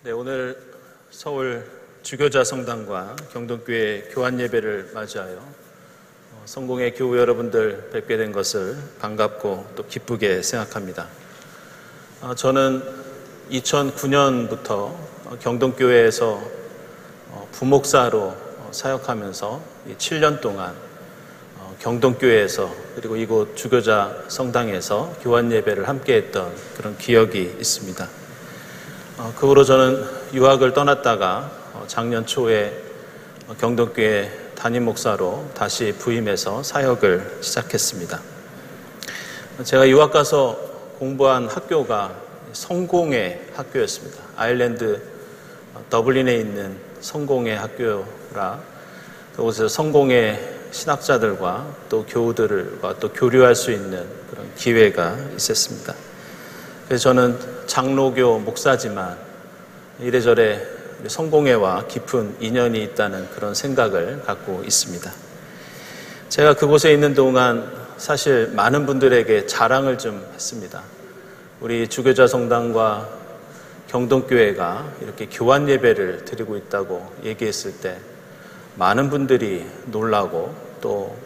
네, 오늘 서울 주교자 성당과 경동교회 교환 예배를 맞이하여 성공의 교우 여러분들 뵙게 된 것을 반갑고 또 기쁘게 생각합니다. 저는 2009년부터 경동교회에서 부목사로 사역하면서 7년 동안 경동교회에서 그리고 이곳 주교자 성당에서 교환 예배를 함께했던 그런 기억이 있습니다. 그 후로 저는 유학을 떠났다가 작년 초에 경동교회 담임 목사로 다시 부임해서 사역을 시작했습니다. 제가 유학 가서 공부한 학교가 성공의 학교였습니다. 아일랜드 더블린에 있는 성공의 학교라 그곳에서 성공의 신학자들과 또 교우들과 또 교류할 수 있는 그런 기회가 있었습니다. 그래서 저는 장로교 목사지만 이래저래 성공회와 깊은 인연이 있다는 그런 생각을 갖고 있습니다. 제가 그곳에 있는 동안 사실 많은 분들에게 자랑을 좀 했습니다. 우리 주교자 성당과 경동교회가 이렇게 교환 예배를 드리고 있다고 얘기했을 때 많은 분들이 놀라고 또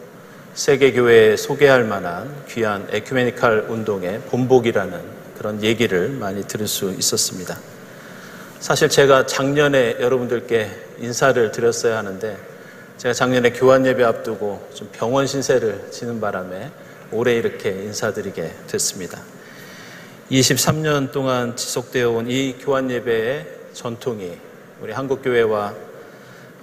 세계교회에 소개할 만한 귀한 에큐메니칼 운동의 본보기라는 그런 얘기를 많이 들을 수 있었습니다. 사실 제가 작년에 여러분들께 인사를 드렸어야 하는데 제가 작년에 교환 예배 앞두고 좀 병원 신세를 지는 바람에 올해 이렇게 인사드리게 됐습니다. 23년 동안 지속되어 온 이 교환 예배의 전통이 우리 한국교회와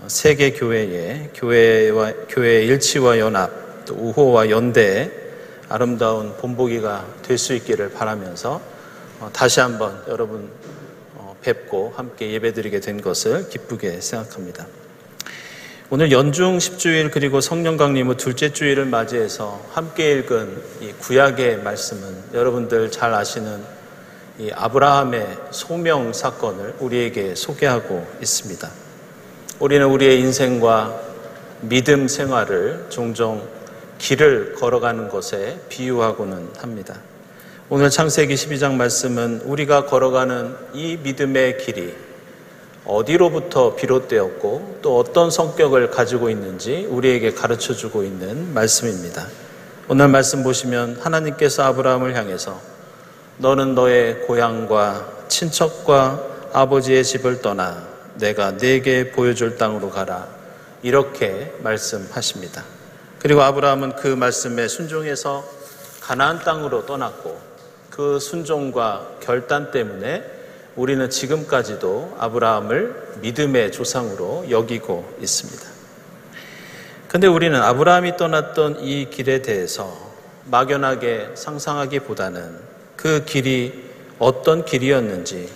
세계교회의 교회의 일치와 연합 또 우호와 연대의 아름다운 본보기가 될 수 있기를 바라면서 다시 한번 여러분 뵙고 함께 예배드리게 된 것을 기쁘게 생각합니다. 오늘 연중 10주일 그리고 성령 강림 후 둘째 주일을 맞이해서 함께 읽은 이 구약의 말씀은 여러분들 잘 아시는 이 아브라함의 소명 사건을 우리에게 소개하고 있습니다. 우리는 우리의 인생과 믿음 생활을 종종 길을 걸어가는 것에 비유하고는 합니다. 오늘 창세기 12장 말씀은 우리가 걸어가는 이 믿음의 길이 어디로부터 비롯되었고 또 어떤 성격을 가지고 있는지 우리에게 가르쳐주고 있는 말씀입니다. 오늘 말씀 보시면 하나님께서 아브라함을 향해서 너는 너의 고향과 친척과 아버지의 집을 떠나 내가 네게 보여줄 땅으로 가라 이렇게 말씀하십니다. 그리고 아브라함은 그 말씀에 순종해서 가나안 땅으로 떠났고 그 순종과 결단 때문에 우리는 지금까지도 아브라함을 믿음의 조상으로 여기고 있습니다. 그런데 우리는 아브라함이 떠났던 이 길에 대해서 막연하게 상상하기보다는 그 길이 어떤 길이었는지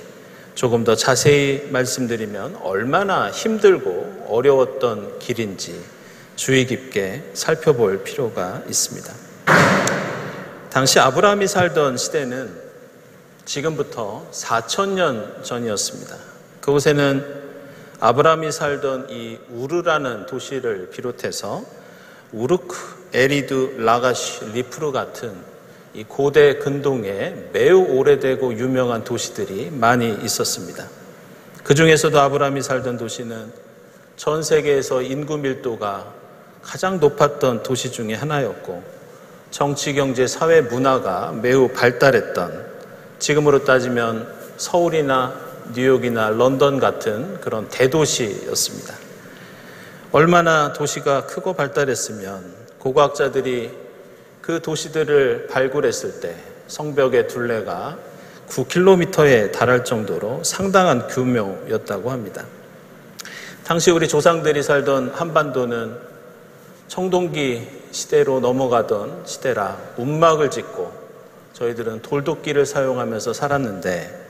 조금 더 자세히 말씀드리면 얼마나 힘들고 어려웠던 길인지 주의 깊게 살펴볼 필요가 있습니다. 당시 아브라함이 살던 시대는 지금부터 4,000년 전이었습니다. 그곳에는 아브라함이 살던 이 우르라는 도시를 비롯해서 우르크, 에리드, 라가시, 리프르 같은 이 고대 근동에 매우 오래되고 유명한 도시들이 많이 있었습니다. 그 중에서도 아브라함이 살던 도시는 전 세계에서 인구 밀도가 가장 높았던 도시 중에 하나였고 정치, 경제, 사회, 문화가 매우 발달했던 지금으로 따지면 서울이나 뉴욕이나 런던 같은 그런 대도시였습니다. 얼마나 도시가 크고 발달했으면 고고학자들이 그 도시들을 발굴했을 때 성벽의 둘레가 9km에 달할 정도로 상당한 규모였다고 합니다. 당시 우리 조상들이 살던 한반도는 청동기 시대로 넘어가던 시대라 움막을 짓고 저희들은 돌도끼를 사용하면서 살았는데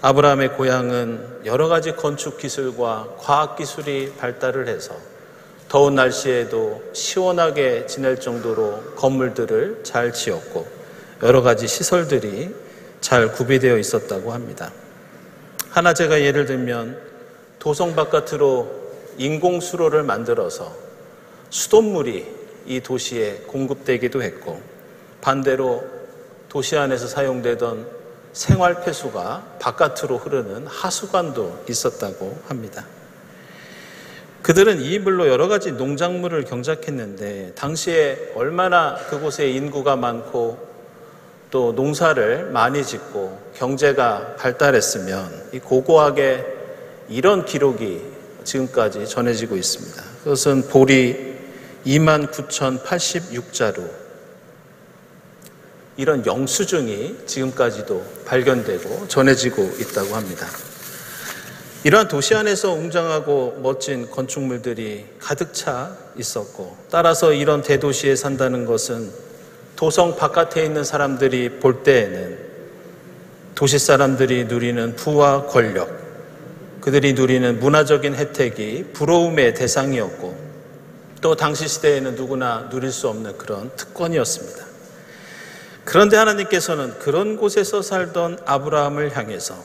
아브라함의 고향은 여러 가지 건축 기술과 과학 기술이 발달을 해서 더운 날씨에도 시원하게 지낼 정도로 건물들을 잘 지었고 여러 가지 시설들이 잘 구비되어 있었다고 합니다. 하나 제가 예를 들면 도성 바깥으로 인공수로를 만들어서 수돗물이 이 도시에 공급되기도 했고 반대로 도시 안에서 사용되던 생활 폐수가 바깥으로 흐르는 하수관도 있었다고 합니다. 그들은 이 물로 여러 가지 농작물을 경작했는데 당시에 얼마나 그곳에 인구가 많고 또 농사를 많이 짓고 경제가 발달했으면 이 고고하게 이런 기록이 지금까지 전해지고 있습니다. 그것은 보리 29,086자루, 이런 영수증이 지금까지도 발견되고 전해지고 있다고 합니다. 이러한 도시 안에서 웅장하고 멋진 건축물들이 가득 차 있었고, 따라서 이런 대도시에 산다는 것은 도성 바깥에 있는 사람들이 볼 때에는 도시 사람들이 누리는 부와 권력, 그들이 누리는 문화적인 혜택이 부러움의 대상이었고, 또 당시 시대에는 누구나 누릴 수 없는 그런 특권이었습니다. 그런데 하나님께서는 그런 곳에서 살던 아브라함을 향해서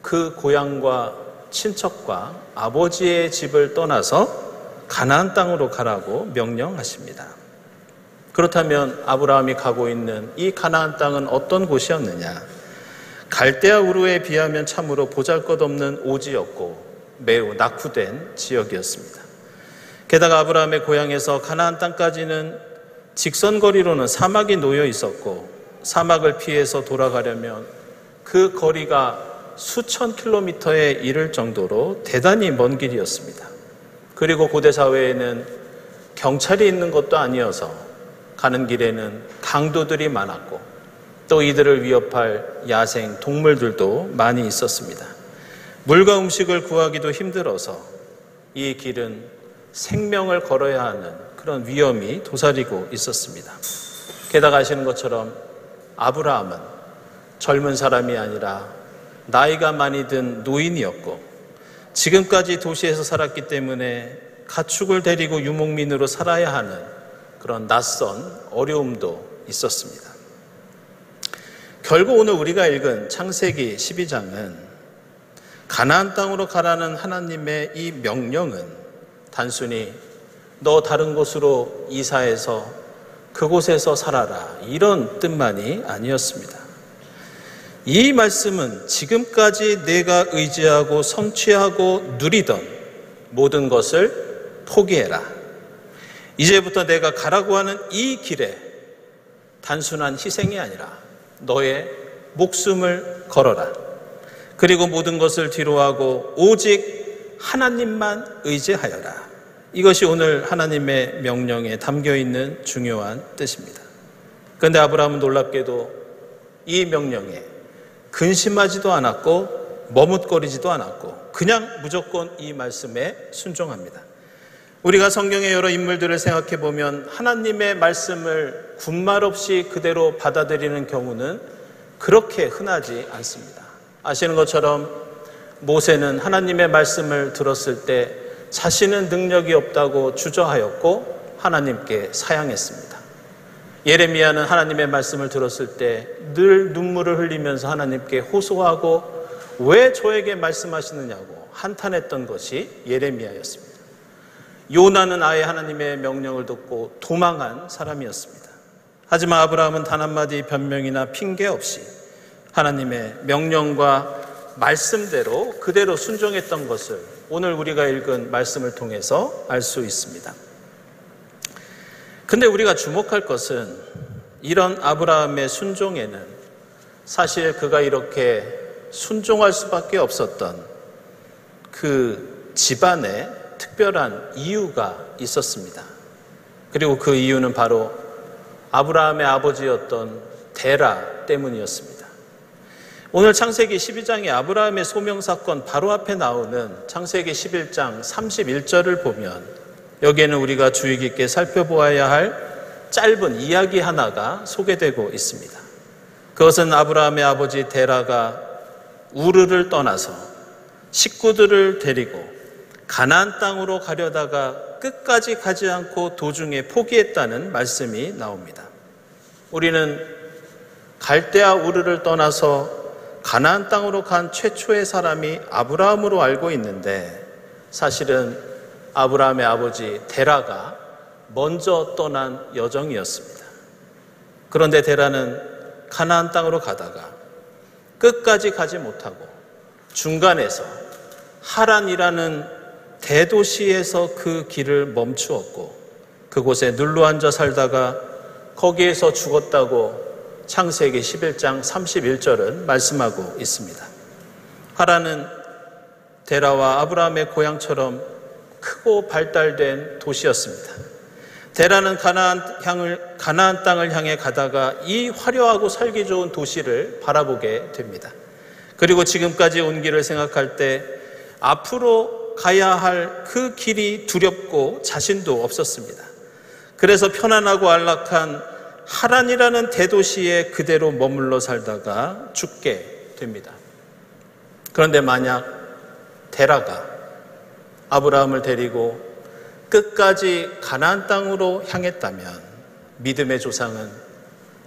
그 고향과 친척과 아버지의 집을 떠나서 가나안 땅으로 가라고 명령하십니다. 그렇다면 아브라함이 가고 있는 이 가나안 땅은 어떤 곳이었느냐? 갈대아 우르에 비하면 참으로 보잘것없는 오지였고 매우 낙후된 지역이었습니다. 게다가 아브라함의 고향에서 가나안 땅까지는 직선거리로는 사막이 놓여 있었고, 사막을 피해서 돌아가려면 그 거리가 수천 킬로미터에 이를 정도로 대단히 먼 길이었습니다. 그리고 고대 사회에는 경찰이 있는 것도 아니어서 가는 길에는 강도들이 많았고, 또 이들을 위협할 야생 동물들도 많이 있었습니다. 물과 음식을 구하기도 힘들어서 이 길은 생명을 걸어야 하는 그런 위험이 도사리고 있었습니다. 게다가 아시는 것처럼 아브라함은 젊은 사람이 아니라 나이가 많이 든 노인이었고, 지금까지 도시에서 살았기 때문에 가축을 데리고 유목민으로 살아야 하는 그런 낯선 어려움도 있었습니다. 결국 오늘 우리가 읽은 창세기 12장은 가나안 땅으로 가라는 하나님의 이 명령은 단순히 너 다른 곳으로 이사해서 그곳에서 살아라, 이런 뜻만이 아니었습니다. 이 말씀은 지금까지 내가 의지하고 성취하고 누리던 모든 것을 포기해라. 이제부터 내가 가라고 하는 이 길에 단순한 희생이 아니라 너의 목숨을 걸어라. 그리고 모든 것을 뒤로하고 오직 하나님만 의지하여라. 이것이 오늘 하나님의 명령에 담겨있는 중요한 뜻입니다. 그런데 아브라함은 놀랍게도 이 명령에 근심하지도 않았고 머뭇거리지도 않았고 그냥 무조건 이 말씀에 순종합니다. 우리가 성경의 여러 인물들을 생각해 보면 하나님의 말씀을 군말 없이 그대로 받아들이는 경우는 그렇게 흔하지 않습니다. 아시는 것처럼 모세는 하나님의 말씀을 들었을 때 자신은 능력이 없다고 주저하였고 하나님께 사양했습니다. 예레미야는 하나님의 말씀을 들었을 때 늘 눈물을 흘리면서 하나님께 호소하고 왜 저에게 말씀하시느냐고 한탄했던 것이 예레미야였습니다. 요나는 아예 하나님의 명령을 듣고 도망한 사람이었습니다. 하지만 아브라함은 단 한마디 변명이나 핑계 없이 하나님의 명령과 말씀대로 그대로 순종했던 것을 오늘 우리가 읽은 말씀을 통해서 알 수 있습니다. 근데 우리가 주목할 것은 이런 아브라함의 순종에는 사실 그가 이렇게 순종할 수밖에 없었던 그 집안에 특별한 이유가 있었습니다. 그리고 그 이유는 바로 아브라함의 아버지였던 데라 때문이었습니다. 오늘 창세기 12장의 아브라함의 소명사건 바로 앞에 나오는 창세기 11장 31절을 보면 여기에는 우리가 주의 깊게 살펴보아야 할 짧은 이야기 하나가 소개되고 있습니다. 그것은 아브라함의 아버지 데라가 우르를 떠나서 식구들을 데리고 가나안 땅으로 가려다가 끝까지 가지 않고 도중에 포기했다는 말씀이 나옵니다. 우리는 갈대아 우르를 떠나서 가나안 땅으로 간 최초의 사람이 아브라함으로 알고 있는데 사실은 아브라함의 아버지 데라가 먼저 떠난 여정이었습니다. 그런데 데라는 가나안 땅으로 가다가 끝까지 가지 못하고 중간에서 하란이라는 대도시에서 그 길을 멈추었고 그곳에 눌러앉아 살다가 거기에서 죽었다고 창세기 11장 31절은 말씀하고 있습니다. 하란은 데라와 아브라함의 고향처럼 크고 발달된 도시였습니다. 데라는 가나안 땅을 향해 가다가 이 화려하고 살기 좋은 도시를 바라보게 됩니다. 그리고 지금까지 온 길을 생각할 때 앞으로 가야 할 그 길이 두렵고 자신도 없었습니다. 그래서 편안하고 안락한 하란이라는 대도시에 그대로 머물러 살다가 죽게 됩니다. 그런데 만약 데라가 아브라함을 데리고 끝까지 가나안 땅으로 향했다면 믿음의 조상은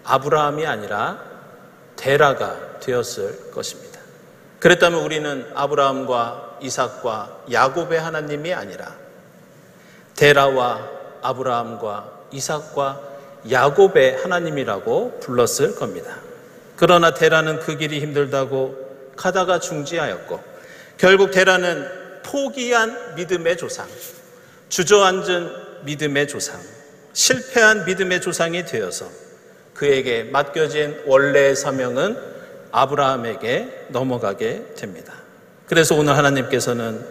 아브라함이 아니라 데라가 되었을 것입니다. 그랬다면 우리는 아브라함과 이삭과 야곱의 하나님이 아니라 데라와 아브라함과 이삭과 야곱의 하나님이라고 불렀을 겁니다. 그러나 데라는 그 길이 힘들다고 가다가 중지하였고 결국 데라는 포기한 믿음의 조상, 주저앉은 믿음의 조상, 실패한 믿음의 조상이 되어서 그에게 맡겨진 원래의 사명은 아브라함에게 넘어가게 됩니다. 그래서 오늘 하나님께서는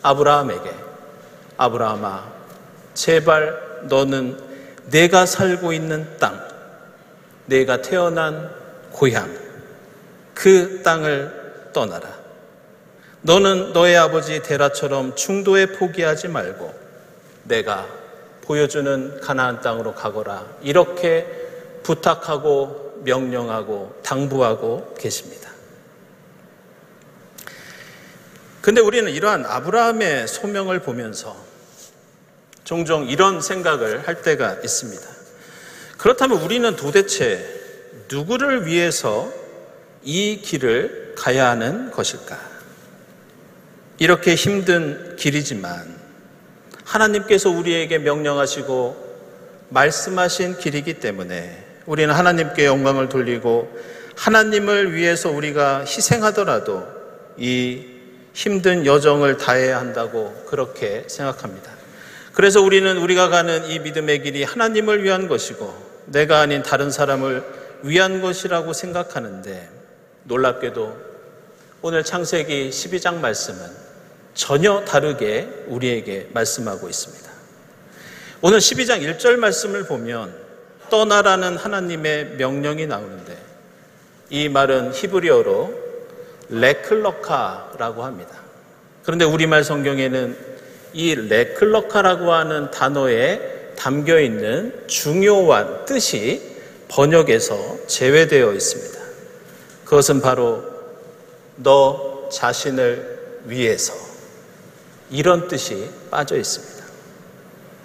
아브라함에게 아브라함아 제발 너는 내가 살고 있는 땅, 내가 태어난 고향, 그 땅을 떠나라. 너는 너의 아버지 데라처럼 중도에 포기하지 말고 내가 보여주는 가나안 땅으로 가거라. 이렇게 부탁하고 명령하고 당부하고 계십니다. 근데 우리는 이러한 아브라함의 소명을 보면서 종종 이런 생각을 할 때가 있습니다. 그렇다면 우리는 도대체 누구를 위해서 이 길을 가야 하는 것일까? 이렇게 힘든 길이지만 하나님께서 우리에게 명령하시고 말씀하신 길이기 때문에 우리는 하나님께 영광을 돌리고 하나님을 위해서 우리가 희생하더라도 이 힘든 여정을 다해야 한다고 그렇게 생각합니다. 그래서 우리는 우리가 가는 이 믿음의 길이 하나님을 위한 것이고 내가 아닌 다른 사람을 위한 것이라고 생각하는데 놀랍게도 오늘 창세기 12장 말씀은 전혀 다르게 우리에게 말씀하고 있습니다. 오늘 12장 1절 말씀을 보면 떠나라는 하나님의 명령이 나오는데 이 말은 히브리어로 레클러카라고 합니다. 그런데 우리말 성경에는 이 레클러카라고 하는 단어에 담겨있는 중요한 뜻이 번역에서 제외되어 있습니다. 그것은 바로 너 자신을 위해서 이런 뜻이 빠져 있습니다.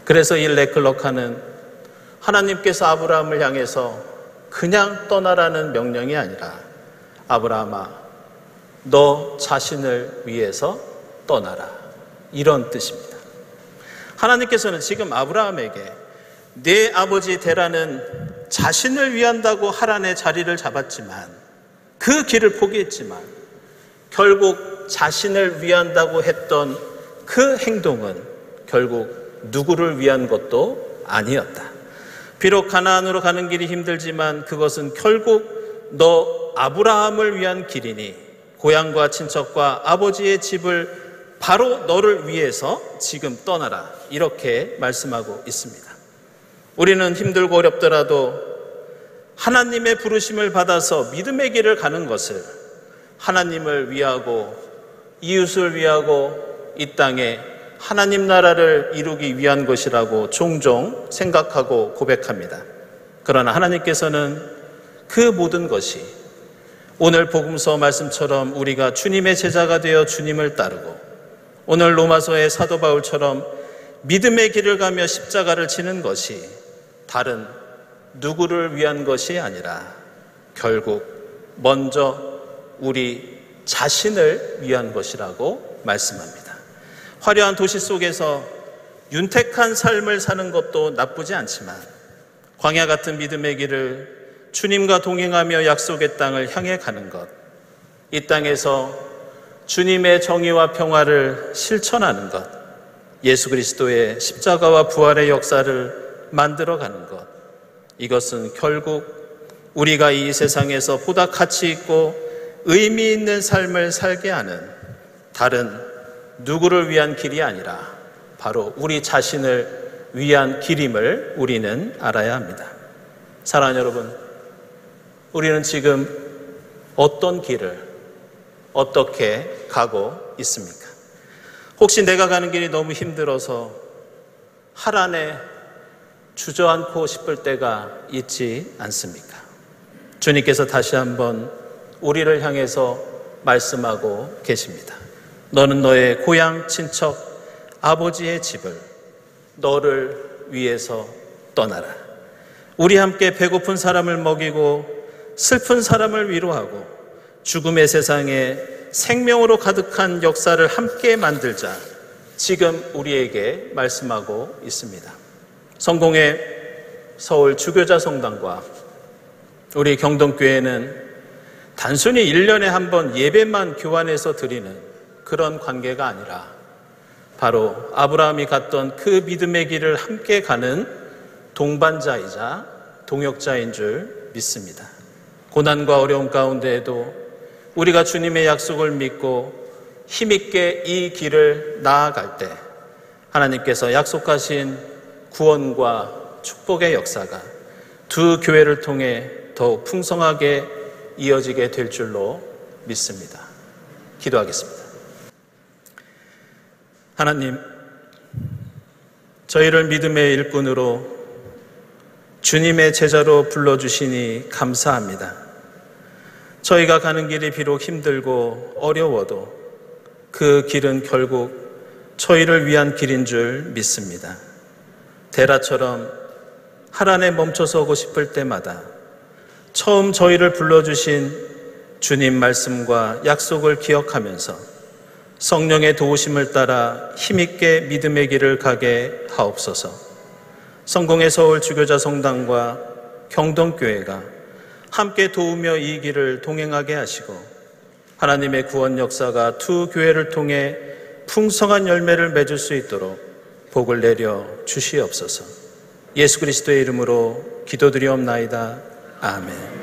그래서 이 레클러카는 하나님께서 아브라함을 향해서 그냥 떠나라는 명령이 아니라 아브라함아 너 자신을 위해서 떠나라 이런 뜻입니다. 하나님께서는 지금 아브라함에게 내 아버지 데라는 자신을 위한다고 하란의 자리를 잡았지만 그 길을 포기했지만 결국 자신을 위한다고 했던 그 행동은 결국 누구를 위한 것도 아니었다. 비록 가나안으로 가는 길이 힘들지만 그것은 결국 너 아브라함을 위한 길이니 고향과 친척과 아버지의 집을 바로 너를 위해서 지금 떠나라 이렇게 말씀하고 있습니다. 우리는 힘들고 어렵더라도 하나님의 부르심을 받아서 믿음의 길을 가는 것을 하나님을 위하고 이웃을 위하고 이 땅에 하나님 나라를 이루기 위한 것이라고 종종 생각하고 고백합니다. 그러나 하나님께서는 그 모든 것이 오늘 복음서 말씀처럼 우리가 주님의 제자가 되어 주님을 따르고 오늘 로마서의 사도 바울처럼 믿음의 길을 가며 십자가를 지는 것이 다른 누구를 위한 것이 아니라 결국 먼저 우리 자신을 위한 것이라고 말씀합니다. 화려한 도시 속에서 윤택한 삶을 사는 것도 나쁘지 않지만 광야 같은 믿음의 길을 주님과 동행하며 약속의 땅을 향해 가는 것, 이 땅에서 주님의 정의와 평화를 실천하는 것, 예수 그리스도의 십자가와 부활의 역사를 만들어가는 것, 이것은 결국 우리가 이 세상에서 보다 가치 있고 의미 있는 삶을 살게 하는 다른 누구를 위한 길이 아니라 바로 우리 자신을 위한 길임을 우리는 알아야 합니다. 사랑하는 여러분, 우리는 지금 어떤 길을 어떻게 가고 있습니까? 혹시 내가 가는 길이 너무 힘들어서 하란에 주저앉고 싶을 때가 있지 않습니까? 주님께서 다시 한번 우리를 향해서 말씀하고 계십니다. 너는 너의 고향 친척 아버지의 집을 너를 위해서 떠나라. 우리 함께 배고픈 사람을 먹이고 슬픈 사람을 위로하고 죽음의 세상에 생명으로 가득한 역사를 함께 만들자. 지금 우리에게 말씀하고 있습니다. 성공의 서울 주교자 성당과 우리 경동교회는 단순히 1년에 한 번 예배만 교환해서 드리는 그런 관계가 아니라 바로 아브라함이 갔던 그 믿음의 길을 함께 가는 동반자이자 동역자인 줄 믿습니다. 고난과 어려움 가운데에도 우리가 주님의 약속을 믿고 힘있게 이 길을 나아갈 때 하나님께서 약속하신 구원과 축복의 역사가 두 교회를 통해 더욱 풍성하게 이어지게 될 줄로 믿습니다. 기도하겠습니다. 하나님, 저희를 믿음의 일꾼으로 주님의 제자로 불러주시니 감사합니다. 저희가 가는 길이 비록 힘들고 어려워도 그 길은 결국 저희를 위한 길인 줄 믿습니다. 데라처럼 하란에 멈춰서고 싶을 때마다 처음 저희를 불러주신 주님 말씀과 약속을 기억하면서 성령의 도우심을 따라 힘있게 믿음의 길을 가게 하옵소서. 성공의 서울 주교자 성당과 경동교회가 함께 도우며 이 길을 동행하게 하시고 하나님의 구원 역사가 두 교회를 통해 풍성한 열매를 맺을 수 있도록 복을 내려 주시옵소서. 예수 그리스도의 이름으로 기도드리옵나이다. 아멘.